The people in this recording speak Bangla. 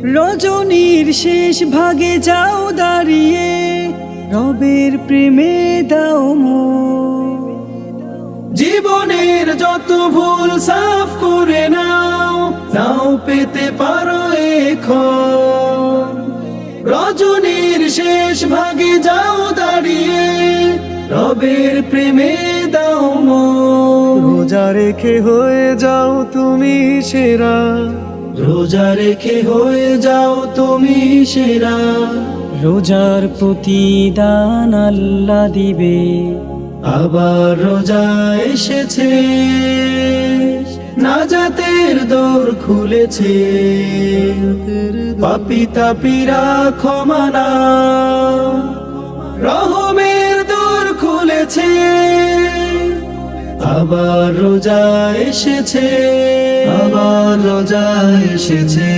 রজনীর শেষ ভাগে যাও দাঁড়িয়ে, রবের প্রেমে দাও মন। জীবনের যত ভুল সাফ করে নাও, নাও পেতে পারো এখন। রজনীর শেষ ভাগে যাও দাঁড়িয়ে, রবের প্রেমে দাও মন। রোজা রেখে হয়ে যাও তুমি সেরা, রোজা রেখে হয়ে যাও তুমি সেরা। রোজার প্রতিদান আল্লাহ দিবে, আবার রোজা এসেছে, নাজাতের দোর খুলেছে। পাপী তাপীরা ক্ষমা নাও, রহমের দোর খুলেছে। আবার রোজা এসেছে, আবার রোজা এসেছে।